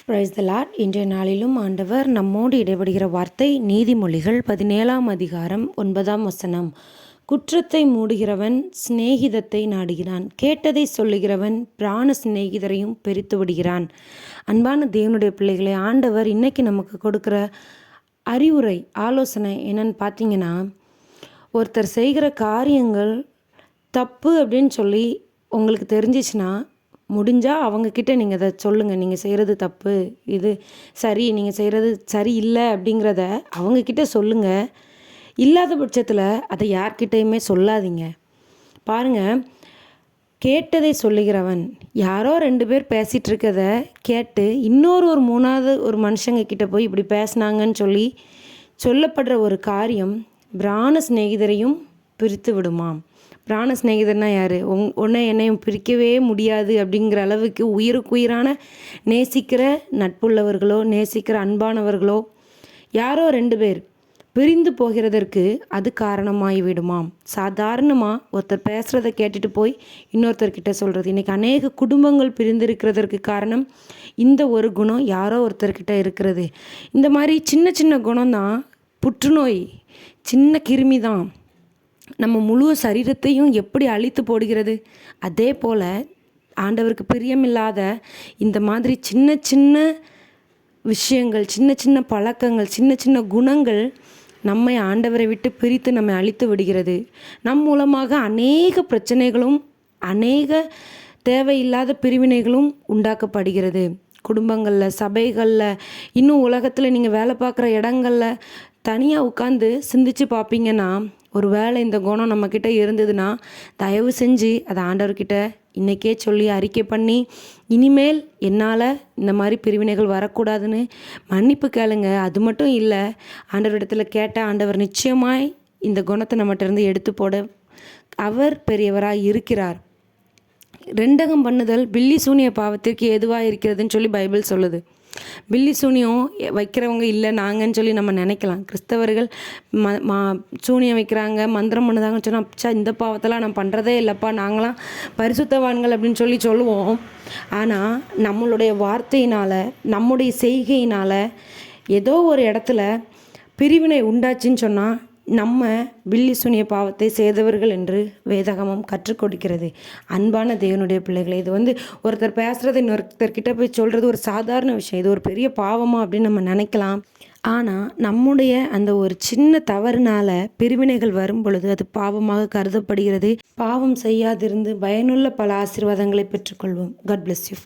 Praise the Lord. இன்றைய நாளிலும் ஆண்டவர் நம்மோடு இடைபடுகிற வார்த்தை நீதிமொழிகள் 17ஆம் அதிகாரம் 9ஆம் வசனம். குற்றத்தை மூடுகிறவன் சிநேகிதத்தை நாடுகிறான், கேட்டதை சொல்லுகிறவன் பிராண சிநேகிதரையும் பெரித்து விடுகிறான். அன்பான தேவனுடைய பிள்ளைகளை, ஆண்டவர் இன்னைக்கு நமக்கு கொடுக்குற அறிவுரை, ஆலோசனை என்னன்னு பார்த்தீங்கன்னா, ஒருத்தர் செய்கிற காரியங்கள் தப்பு அப்படின்னு சொல்லி உங்களுக்கு தெரிஞ்சிச்சுன்னா, முடிஞ்சால் அவங்கக்கிட்ட நீங்கள் அதை சொல்லுங்கள். நீங்கள் செய்கிறது தப்பு, இது சரி, நீங்கள் செய்கிறது சரி இல்லை அப்படிங்கிறத அவங்கக்கிட்ட சொல்லுங்கள். இல்லாத பட்சத்தில் அதை யார்கிட்டையுமே சொல்லாதீங்க. பாருங்கள், கேட்டதை சொல்லுகிறவன், யாரோ 2 பேர் பேசிகிட்டு இருக்கத கேட்டு ஒரு மூணாவது ஒரு மனுஷங்க கிட்ட போய் இப்படி பேசினாங்கன்னு சொல்லி சொல்லப்படுற ஒரு காரியம் பிராண சிநேகிதரையும் பிரித்து விடுமாம். பிராண சிநேகிதர்னா யார்? உன்னை என்னையும் பிரிக்கவே முடியாது அப்படிங்கிற அளவுக்கு உயிருக்குயிரான நேசிக்கிற நட்புள்ளவர்களோ, நேசிக்கிற அன்பானவர்களோ, யாரோ 2 பேர் பிரிந்து போகிறதற்கு அது காரணமாகி விடுமாம். சாதாரணமாக ஒருத்தர் பேசுகிறத கேட்டுட்டு போய் இன்னொருத்தர்கிட்ட சொல்கிறது. இன்றைக்கி அநேக குடும்பங்கள் பிரிந்திருக்கிறதற்கு காரணம் இந்த ஒரு குணம் யாரோ ஒருத்தர்கிட்ட இருக்கிறது. இந்த மாதிரி சின்ன சின்ன குணம்தான் புற்றுநோய், சின்ன கிருமி தான் நம்ம முழு சரீரத்தையும் எப்படி அழித்து போடுகிறது. அதே போல் ஆண்டவருக்கு பிரியமில்லாத இந்த மாதிரி சின்ன சின்ன விஷயங்கள், சின்ன சின்ன பழக்கங்கள், சின்ன சின்ன குணங்கள் நம்மை ஆண்டவரை விட்டு பிரித்து நம்மை அழித்து விடுகிறது. நம் மூலமாக அநேக பிரச்சனைகளும் அநேக தேவையில்லாத பிரிவினைகளும் உண்டாக்கப்படுகிறது. குடும்பங்களில், சபைகளில், இன்னும் உலகத்தில் நீங்கள் வேலை பார்க்குற இடங்களில் தனியாக உட்காந்து சிந்திச்சு பார்ப்பீங்கன்னா, ஒரு வேளை இந்த குணம் நம்மக்கிட்ட இருந்ததுன்னா தயவு செஞ்சு அதை ஆண்டவர்கிட்ட இன்றைக்கே சொல்லி அறிக்கை பண்ணி, இனிமேல் என்னால் இந்த மாதிரி பிரிவினைகள் வரக்கூடாதுன்னு மன்னிப்பு கேளுங்க. அது மட்டும் இல்லை, ஆண்டவரிடத்தில் கேட்ட ஆண்டவர் நிச்சயமாய் இந்த குணத்தை நம்மகிட்ட இருந்து எடுத்து போட அவர் பெரியவராக இருக்கிறார். 2 பண்ணுதல் பில்லி சூனிய பாவத்திற்கு எதுவாக இருக்கிறதுன்னு சொல்லி பைபிள் சொல்லுது. பில்லி சூனியம் வைக்கிறவங்க இல்லை நாங்கன்னு சொல்லி நம்ம நினைக்கலாம். கிறிஸ்தவர்கள் சூனியம் வைக்கிறாங்க, மந்திரம் பண்ணுதாங்கன்னு சொன்னால், அப்பா இந்த பாவத்தெல்லாம் நான் பண்ணுறதே இல்லைப்பா, நாங்களாம் பரிசுத்தவான்கள் அப்படின்னு சொல்லுவோம். ஆனால் நம்மளுடைய வார்த்தையினால், நம்முடைய செய்கையினால் ஏதோ ஒரு இடத்துல பிரிவினை உண்டாச்சுன்னு சொன்னால் நம்ம பில்லி சூனிய பாவத்தை செய்தவர்கள் என்று வேதாகமம் கற்றுக் கொடுக்கிறது. அன்பான தேவனுடைய பிள்ளைகளை, இது ஒருத்தர் பேசுகிறது இன்னொருத்தர்கிட்ட போய் சொல்கிறது ஒரு சாதாரண விஷயம். இது ஒரு பெரிய பாவமா அப்படின்னு நம்ம நினைக்கலாம். ஆனால் நம்முடைய அந்த ஒரு சின்ன தவறுனால பிரிவினைகள் வரும் பொழுது அது பாவமாக கருதப்படுகிறது. பாவம் செய்யாதிருந்து பயனுள்ள பல ஆசீர்வாதங்களை பெற்றுக்கொள்வோம். God bless you.